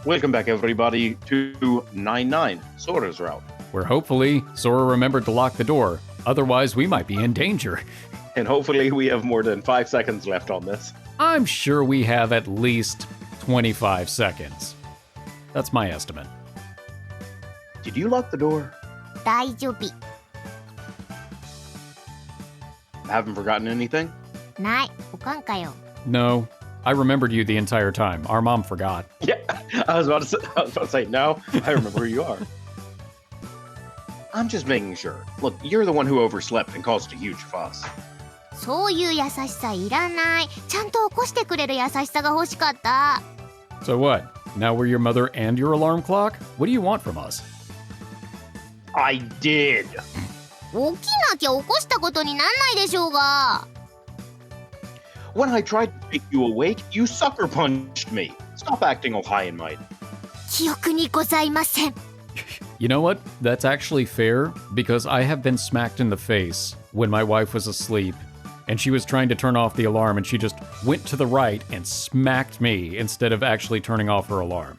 Welcome back, everybody, to 9-9, Sora's route. Where hopefully Sora remembered to lock the door. Otherwise, we might be in danger. And hopefully we have more than 5 seconds left on this. I'm sure we have at least 25 seconds. That's my estimate. Did you lock the door? 大丈夫 Haven't forgotten anything? ないおかんかよ No, I remembered you the entire time. Our mom forgot. Yeah, I was about to say, no, I remember who you are. I'm just making sure. Look, you're the one who overslept and caused a huge fuss. そういう優しさいらないちゃんと起こしてくれる優しさが欲しかった So what? Now we're your mother and your alarm clock? What do you want from us? I did. 起きなきゃ起こしたことになんないでしょうが When I tried to make you awake, you sucker punched me. Stop acting all high and mighty. 記憶にございません You know what? That's actually fair, because I have been smacked in the face when my wife was asleep, and she was trying to turn off the alarm, and she just went to the right and smacked me instead of actually turning off her alarm.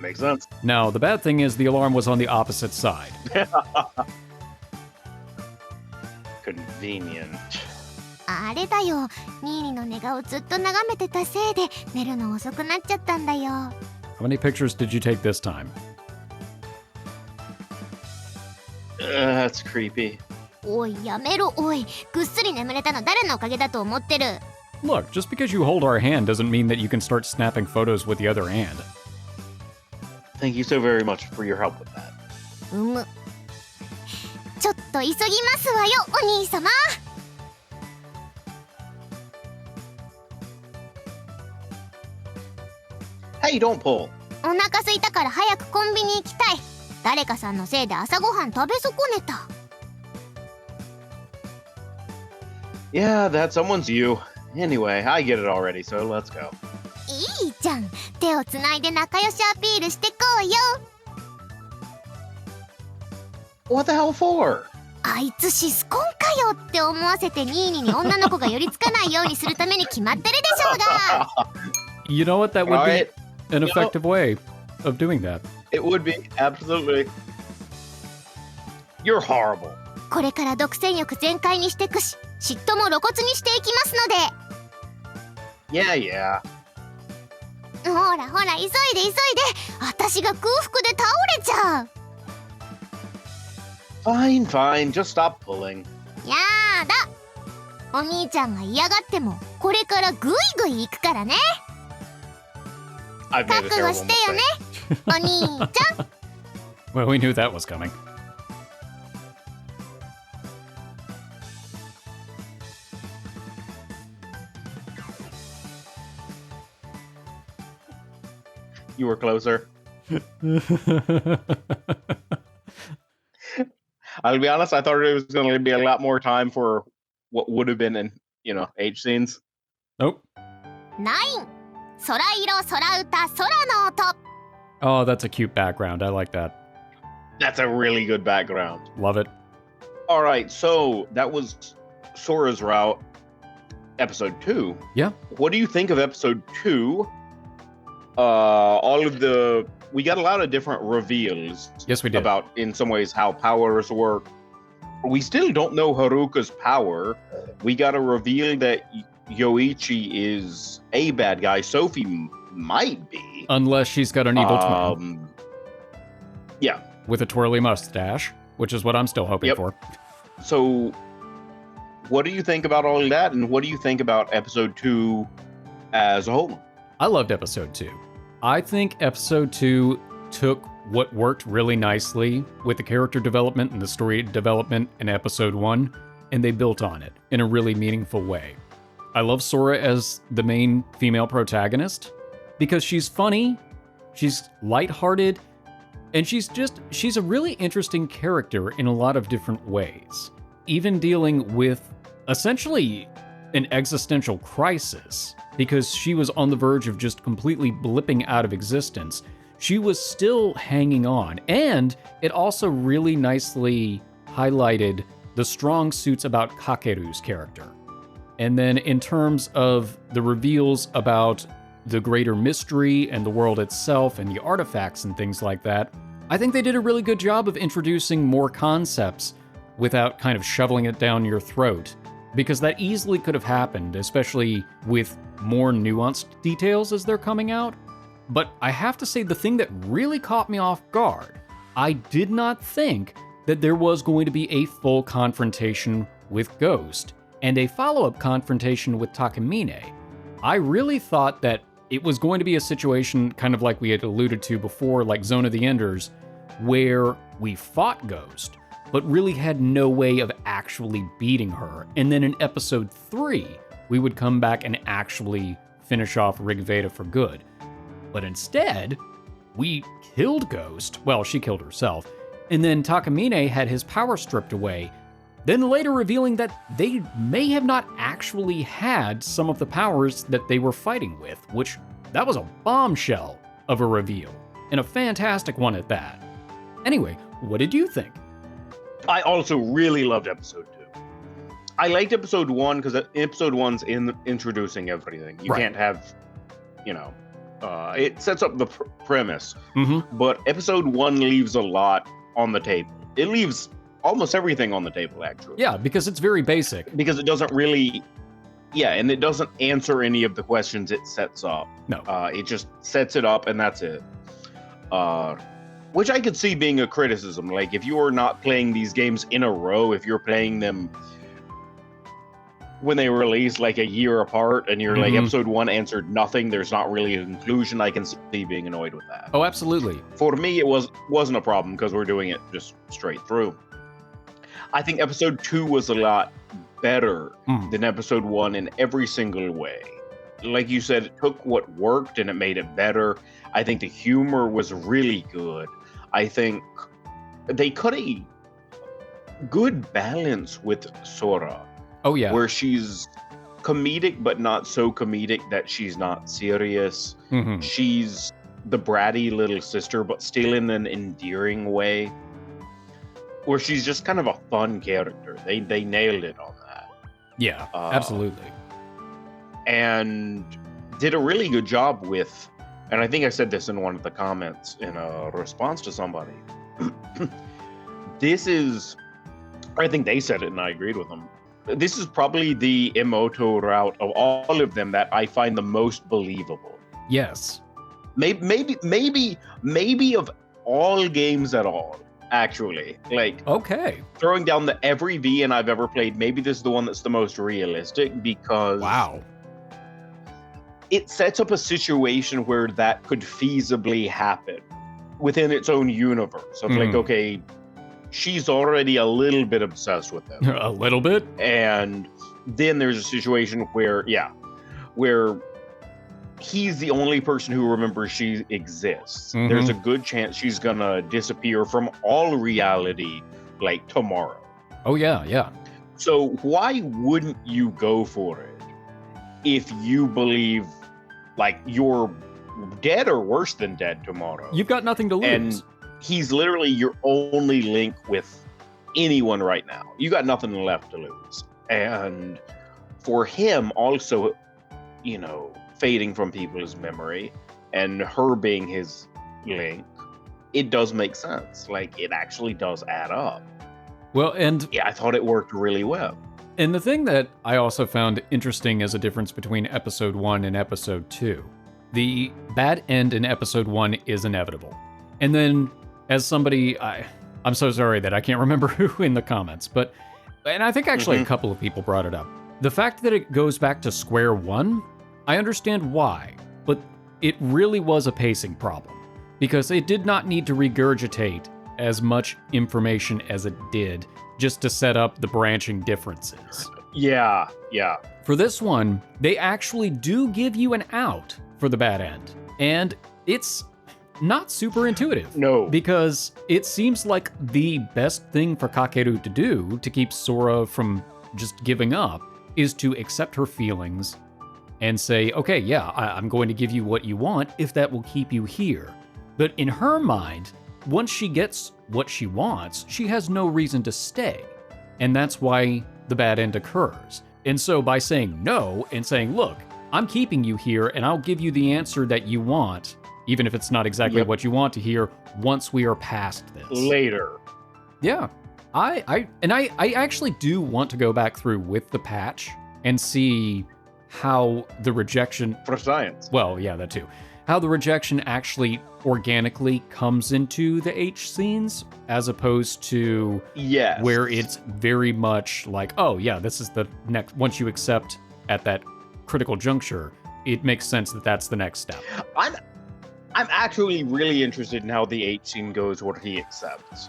Makes sense. Now, the bad thing is the alarm was on the opposite side. Convenient. あれだよニーニの寝顔ずっと眺めてたせいで寝るの遅くなっちゃったんだよ How many pictures did you take this time? That's creepy. おいやめろおいぐっすり眠れたの誰のおかげだと思ってる Look, just because you hold our hand doesn't mean that you can start snapping photos with the other hand. Thank you so very much for your help with that. ちょっと急ぎますわよお兄様 Hey, don't pull. お腹空いたから早くコンビニ行きたい誰かさんのせいで朝ごはん食べ損ねた Yeah, that someone's you. Anyway, I get it already, so let's go. いいじゃん手をつないで仲良しアピールしてこうよ What the hell for? あいつシスコンかよって思わせてニーニに女の子が寄りつかないようにするために決まってるでしょうが You know what? That would be Alright. an effective way of doing that. It would be, absolutely. You're horrible. これから独占欲全開にしてくし嫉妬も露骨にしていきますの Yeah, yeah. でほらほら急いで急いで私が空腹で倒れちゃう Fine, fine. Just stop pulling. やだお兄ちゃんが嫌がってもこれからグイグイ行くからね I've made a 覚悟 terrible してよね mistake. お兄ちゃん Well, we knew that was coming. You were closer. I'll be honest, I thought it was going to be a lot more time for what would have been in, H scenes. Nope. 9空色空歌空の音 Oh, that's a cute background. I like that. That's a really good background. Love it. All right, so that was Sora's route, episode 2. Yeah. What do you think of episode 2? We got a lot of different reveals. Yes, we did. About, in some ways, how powers work. We still don't know Haruka's power. We got a reveal that Yoichi is a bad guy. Sophie might be. Unless she's got an evil twin. Yeah. With a twirly mustache, which is what I'm still hoping Yep. for. So, what do you think about all of that? And what do you think about episode 2 as a whole? I loved episode 2. I think episode 2 took what worked really nicely with the character development and the story development in episode 1, and they built on it in a really meaningful way. I love Sora as the main female protagonist because she's funny, she's lighthearted, and she's a really interesting character in a lot of different ways. Even dealing with essentially an existential crisis, because she was on the verge of just completely blipping out of existence, she was still hanging on. And it also really nicely highlighted the strong suits about Kakeru's character. And then in terms of the reveals about the greater mystery and the world itself and the artifacts and things like that, I think they did a really good job of introducing more concepts without kind of shoveling it down your throat. Because that easily could have happened, especially with more nuanced details as they're coming out. But I have to say, the thing that really caught me off guard, I did not think that there was going to be a full confrontation with Ghost and a follow-up confrontation with Takamine. I really thought that it was going to be a situation kind of like we had alluded to before, like Zone of the Enders, where we fought Ghost, but really had no way of actually beating her. And then in episode 3, we would come back and actually finish off Rigveda for good. But instead, we killed Ghost. Well, she killed herself. And then Takamine had his power stripped away, then later revealing that they may have not actually had some of the powers that they were fighting with, which that was a bombshell of a reveal, and a fantastic one at that. Anyway, what did you think? I also really loved episode 2. I liked episode 1 because episode 1's introducing everything. You can't have, it sets up the premise. Mm-hmm. But episode 1 leaves a lot on the table. It leaves almost everything on the table, actually. Yeah, because it's very basic. Because it doesn't really, and it doesn't answer any of the questions it sets up. No. It just sets it up and that's it. Which I could see being a criticism. Like, if you are not playing these games in a row, if you're playing them when they release like a year apart and you're like, episode 1 answered nothing, there's not really a conclusion, I can see being annoyed with that. Oh, absolutely. For me, it wasn't a problem because we're doing it just straight through. I think episode 2 was a lot better than episode 1 in every single way. Like you said, it took what worked and it made it better. I think the humor was really good. I think they cut a good balance with Sora. Oh, yeah. Where she's comedic, but not so comedic that she's not serious. Mm-hmm. She's the bratty little sister, but still in an endearing way. Where she's just kind of a fun character. They nailed it on that. Yeah, absolutely. And did a really good job with, and I think I said this in one of the comments in a response to somebody. This is, I think they said it and I agreed with them. This is probably the Emoto route of all of them that I find the most believable. Yes. Maybe of all games at all, actually. Like, okay. Throwing down the every VN I've ever played, maybe this is the one that's the most realistic because wow, it sets up a situation where that could feasibly happen within its own universe. Of like, okay, she's already a little bit obsessed with him. A little bit? And then there's a situation where he's the only person who remembers she exists. Mm-hmm. There's a good chance she's gonna disappear from all reality, like tomorrow. Oh, yeah, yeah. So why wouldn't you go for it if you believe like you're dead or worse than dead tomorrow? You've got nothing to lose. And he's literally your only link with anyone right now. You got nothing left to lose. And for him also, fading from people's memory and her being his link, it does make sense. Like, it actually does add up. Well, and yeah, I thought it worked really well. And the thing that I also found interesting as a difference between episode 1 and episode 2, the bad end in episode 1 is inevitable. And then, as somebody, I'm so sorry that I can't remember who in the comments, and I think actually a couple of people brought it up. The fact that it goes back to square one, I understand why, but it really was a pacing problem, because it did not need to regurgitate as much information as it did just to set up the branching differences. Yeah. For this one, they actually do give you an out for the bad end, and it's not super intuitive. No. Because it seems like the best thing for Kakeru to do to keep Sora from just giving up is to accept her feelings and say, okay, yeah, I'm going to give you what you want if that will keep you here. But in her mind, once she gets what she wants, she has no reason to stay. And that's why the bad end occurs. And so by saying no and saying, look, I'm keeping you here, and I'll give you the answer that you want, even if it's not exactly what you want to hear, once we are past this. Later. Yeah. I actually do want to go back through with the patch and see how the rejection... For science. Well, yeah, that too. How the rejection actually organically comes into the H scenes, as opposed to where it's very much like, oh yeah, this is the next... Once you accept at that critical juncture, it makes sense that that's the next step. I'm actually really interested in how the H scene goes where he accepts.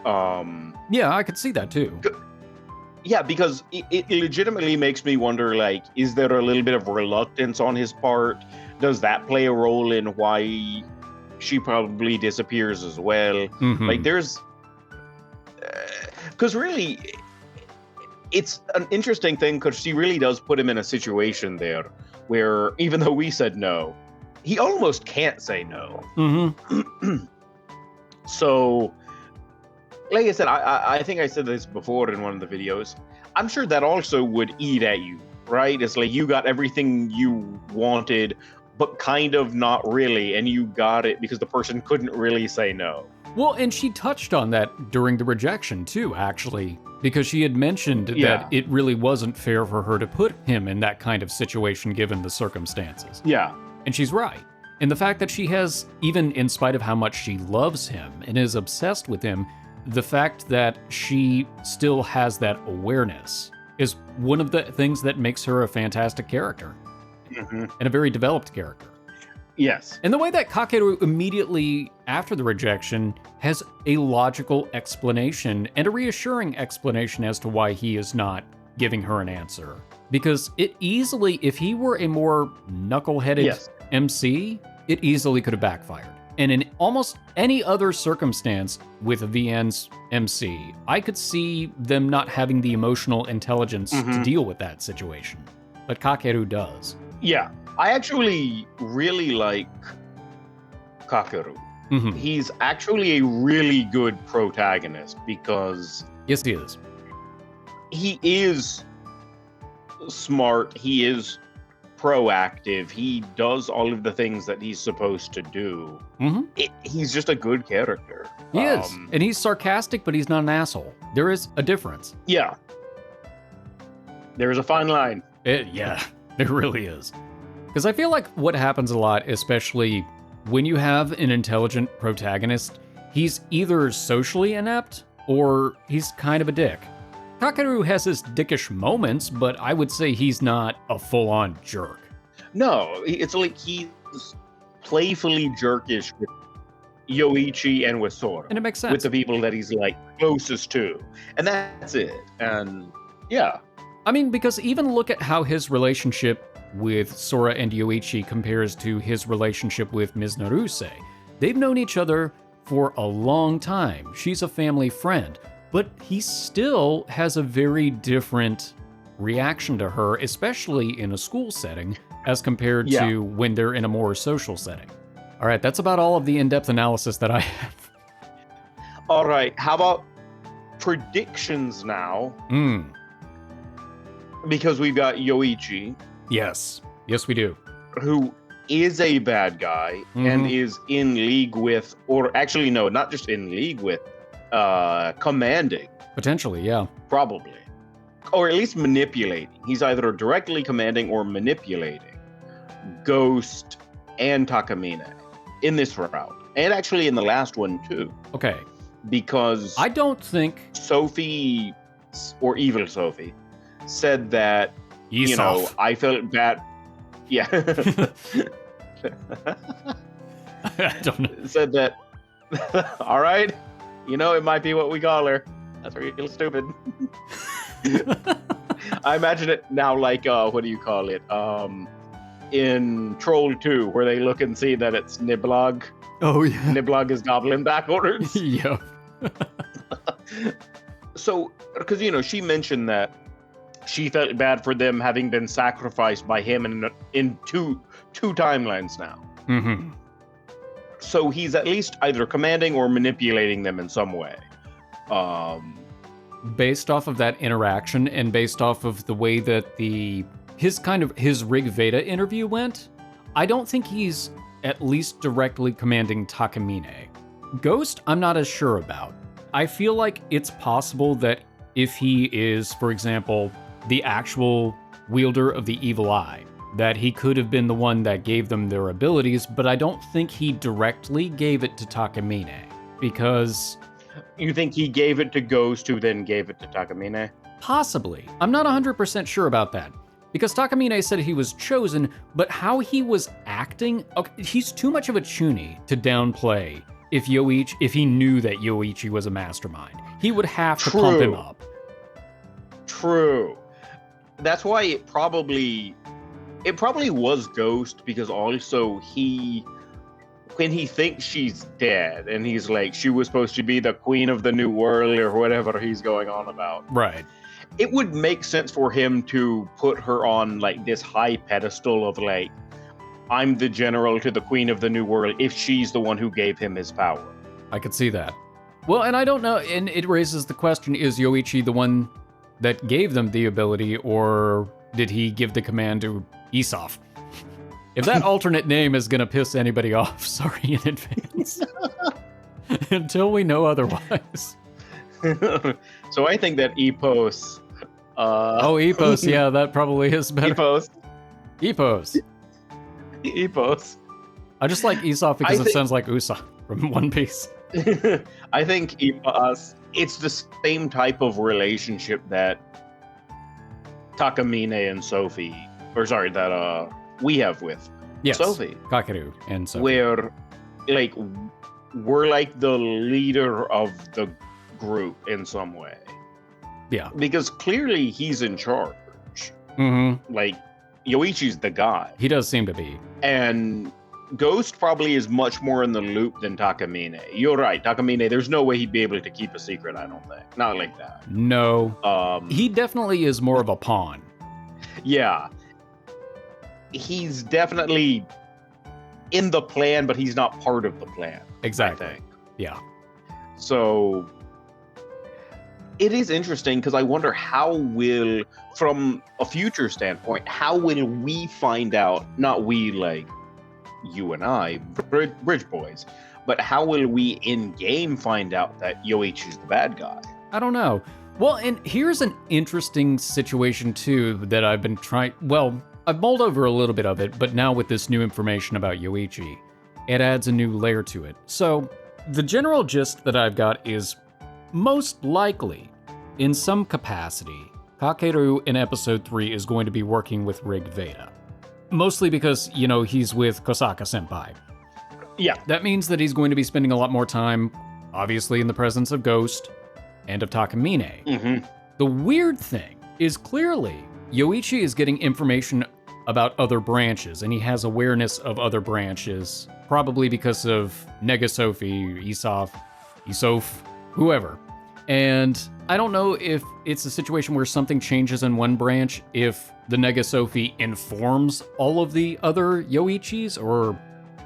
Yeah, I could see that too. Yeah, because it legitimately makes me wonder, like, is there a little bit of reluctance on his part? Does that play a role in why she probably disappears as well? Mhm. Like, there's... Because really, it's an interesting thing, because she really does put him in a situation there where, even though we said no, he almost can't say no. Mm-hmm. So... Like I said, I think I said this before in one of the videos. I'm sure that also would eat at you, right? It's like you got everything you wanted, but kind of not really, and you got it because the person couldn't really say no. Well, and she touched on that during the rejection too, actually, because she had mentioned that it really wasn't fair for her to put him in that kind of situation given the circumstances. Yeah. And she's right. And the fact that she has, even in spite of how much she loves him and is obsessed with him, the fact that she still has that awareness is one of the things that makes her a fantastic character. Mm-hmm. And a very developed character. Yes. And the way that Kakeru immediately after the rejection has a logical explanation and a reassuring explanation as to why he is not giving her an answer. Because it easily, if he were a more knuckleheaded MC, it easily could have backfired. And in almost any other circumstance with VN's MC, I could see them not having the emotional intelligence to deal with that situation. But Kakeru does. Yeah. I actually really like Kakeru. Mm-hmm. He's actually a really good protagonist because... Yes, he is. He is smart. He is proactive. He does all of the things that he's supposed to do. Mm-hmm. He's just a good character. He is. And he's sarcastic, but he's not an asshole. There is a difference. Yeah. There's a fine line. Yeah, there really is. Because I feel like what happens a lot, especially when you have an intelligent protagonist, he's either socially inept or he's kind of a dick. Kakeru has his dickish moments, but I would say he's not a full-on jerk. No, it's like he's playfully jerkish with Yoichi and with Sora. And it makes sense. With the people that he's like closest to. And that's it. And yeah. I mean, because even look at how his relationship with Sora and Yoichi compares to his relationship with Ms. Naruse. They've known each other for a long time. She's a family friend. But he still has a very different reaction to her, especially in a school setting, as compared to when they're in a more social setting. All right, that's about all of the in-depth analysis that I have. All right, how about predictions now? Because we've got Yoichi. Yes. Yes, we do. Who is a bad guy and is in league with, or actually, no, not just in league with, commanding. Potentially, yeah. Probably. Or at least manipulating. He's either directly commanding or manipulating Ghost and Takamine in this route. And actually in the last one, too. Okay. Because I don't think Sophie, or Evil Sophie, said that, you know, I felt bad. Yeah. I don't know. Said that, all right, you know, it might be what we call her. That's real stupid. I imagine it now like, what do you call it? In Troll 2, where they look and see that it's Niblog. Oh, yeah. Niblog is goblin backwards. Yeah. So, because, you know, she mentioned that she felt bad for them having been sacrificed by him in two timelines now. Mm-hmm. So he's at least either commanding or manipulating them in some way. Based off of that interaction and based off of the way that the his Rig Veda interview went, I don't think he's at least directly commanding Takamine. Ghost, I'm not as sure about. I feel like it's possible that if he is, for example, the actual wielder of the evil eye, that he could have been the one that gave them their abilities, but I don't think he directly gave it to Takamine, because... You think he gave it to Ghost, who then gave it to Takamine? Possibly. I'm not 100% sure about that. Because Takamine said he was chosen, but how he was acting... Okay, he's too much of a chuny to downplay if he knew that Yoichi was a mastermind. He would have to pump him up. True. That's why it probably was Ghost, because also when he thinks she's dead and he's like, she was supposed to be the queen of the new world or whatever he's going on about. Right. It would make sense for him to put her on like this high pedestal of like, I'm the general to the queen of the new world, if she's the one who gave him his power. I could see that. Well, and I don't know, and it raises the question, is Yoichi the one that gave them the ability, or did he give the command to Isov? If that alternate name is gonna piss anybody off, sorry in advance. Until we know otherwise. So I think that Epos... Epos, yeah, that probably is better. Epos. I just like Isov because it sounds like Usopp from One Piece. I think Epos, it's the same type of relationship that Takamine and Sophie, that we have with Sophie. Kakeru and Sophie. Where, like, we're like the leader of the group in some way. Yeah. Because clearly he's in charge. Mm-hmm. Like, Yoichi's the guy. He does seem to be. And Ghost probably is much more in the loop than Takamine. You're right, Takamine, there's no way he'd be able to keep a secret, I don't think. Not like that. No. He definitely is more of a pawn. Yeah. He's definitely in the plan, but he's not part of the plan. Exactly. I think. Yeah. So it is interesting because I wonder how will, from a future standpoint, how will we find out, not we like you and I, Bridge Boys, but how will we in-game find out that Yoichi's the bad guy? I don't know. Well, and here's an interesting situation too that I've been I've mulled over a little bit of it, but now with this new information about Yoichi, it adds a new layer to it. So the general gist that I've got is most likely, in some capacity, Kakeru in episode 3 is going to be working with Rig Veda. Mostly because, he's with Kosaka Senpai. Yeah. That means that he's going to be spending a lot more time, obviously, in the presence of Ghost and of Takamine. Mm-hmm. The weird thing is clearly Yoichi is getting information about other branches, and he has awareness of other branches, probably because of Nega Sophie, Isof, whoever. And I don't know if it's a situation where something changes in one branch, if the Nega Sophie informs all of the other Yoichis,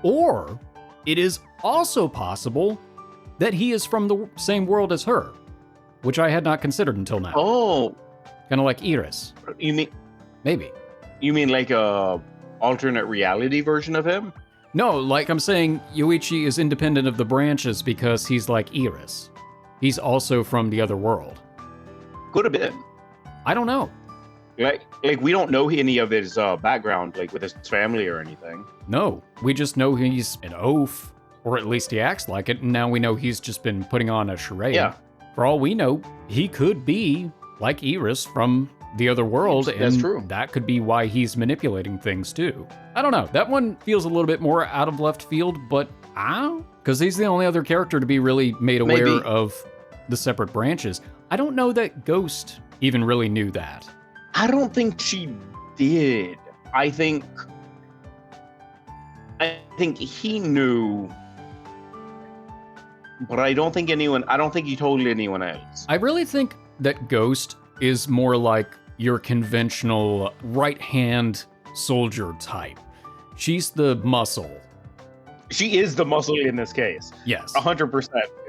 or it is also possible that he is from the same world as her, which I had not considered until now. Oh. Kind of like Iris. You mean... Maybe. You mean like a alternate reality version of him? No, like I'm saying, Yoichi is independent of the branches because he's like Iris. He's also from the other world. Could have been. I don't know. Like we don't know any of his background, like with his family or anything. No, we just know he's an oaf, or at least he acts like it, and now we know he's just been putting on a charade. Yeah. For all we know, he could be like Iris from the other world, That's and true. That could be why he's manipulating things too. I don't know. That one feels a little bit more out of left field, but because he's the only other character to be really made aware of the separate branches. I don't know that Ghost even really knew that. I don't think she did. I think he knew, but I don't think he told anyone else. I really think that Ghost is more like your conventional right-hand soldier type. She's the muscle. She is the muscle in this case. Yes. 100%.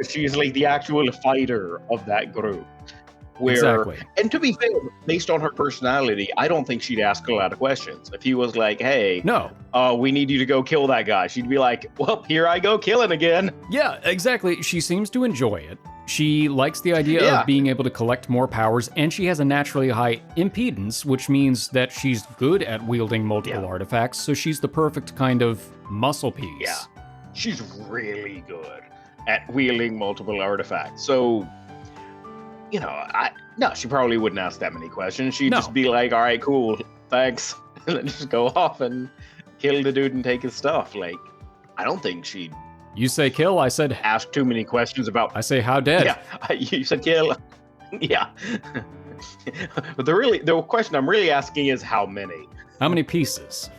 She's like the actual fighter of that group. Where, Exactly. and to be fair, based on her personality, I don't think she'd ask a lot of questions. If he was like, "Hey, No. we need you to go kill that guy," she'd be like, "Well, here I go killing again." Yeah, exactly. She seems to enjoy it. She likes the idea Yeah. of being able to collect more powers, and she has a naturally high impedance, which means that she's good at wielding multiple artifacts, so she's the perfect kind of muscle piece. Yeah, she's really good at wielding multiple artifacts. So, you know, she probably wouldn't ask that many questions. She'd just be like, "All right, cool, thanks," and then just go off and kill the dude and take his stuff. Like, I don't think she'd You say kill, I said... ask too many questions about... I say how dead. Yeah, you said kill. Yeah. But the question I'm really asking is how many? How many pieces?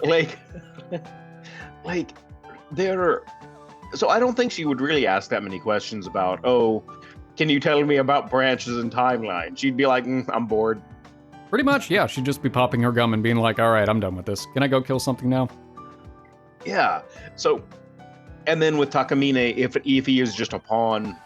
Like, so I don't think she would really ask that many questions about, oh, can you tell me about branches and timelines? She'd be like, I'm bored. Pretty much, yeah. She'd just be popping her gum and being like, all right, I'm done with this. Can I go kill something now? Yeah. So, and then with Takamine, if he is just a pawn,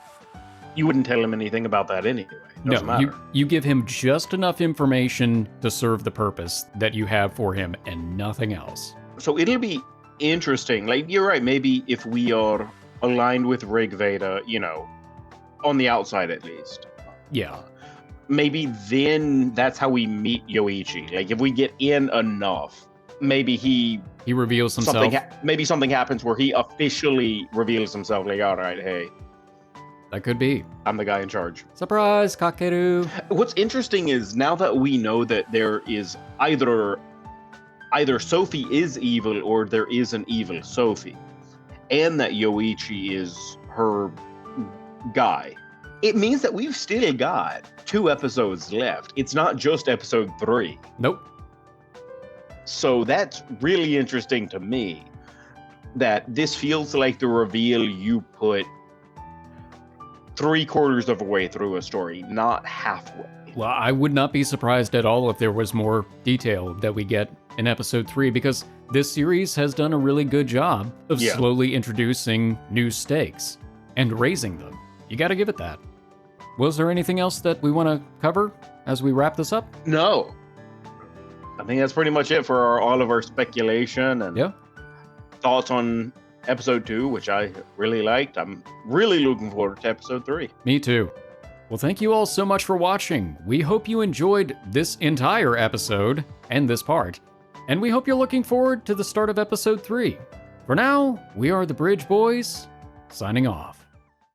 you wouldn't tell him anything about that anyway. Doesn't matter. You give him just enough information to serve the purpose that you have for him and nothing else. So it'll be interesting. Like, you're right. Maybe if we are aligned with Rig Veda, you know, on the outside at least. Yeah. Maybe then that's how we meet Yoichi. Like, if we get in enough, maybe he reveals himself. Maybe something happens where he officially reveals himself. Like, all right, hey, that could be. I'm the guy in charge. Surprise, Kakeru. What's interesting is now that we know that there is either Sophie is evil or there is an evil Sophie, and that Yoichi is her guy, it means that we've still got 2 episodes left. It's not just episode 3. Nope. So that's really interesting to me, that this feels like the reveal you put 3/4 of a way through a story, not halfway. Well, I would not be surprised at all if there was more detail that we get in episode 3, because this series has done a really good job of slowly introducing new stakes and raising them. You gotta give it that. Was there anything else that we want to cover as we wrap this up? No. I think that's pretty much it for all of our speculation and thoughts on episode 2, which I really liked. I'm really looking forward to episode 3. Me too. Well, thank you all so much for watching. We hope you enjoyed this entire episode and this part, and we hope you're looking forward to the start of episode 3. For now, we are the Bridge Boys, signing off.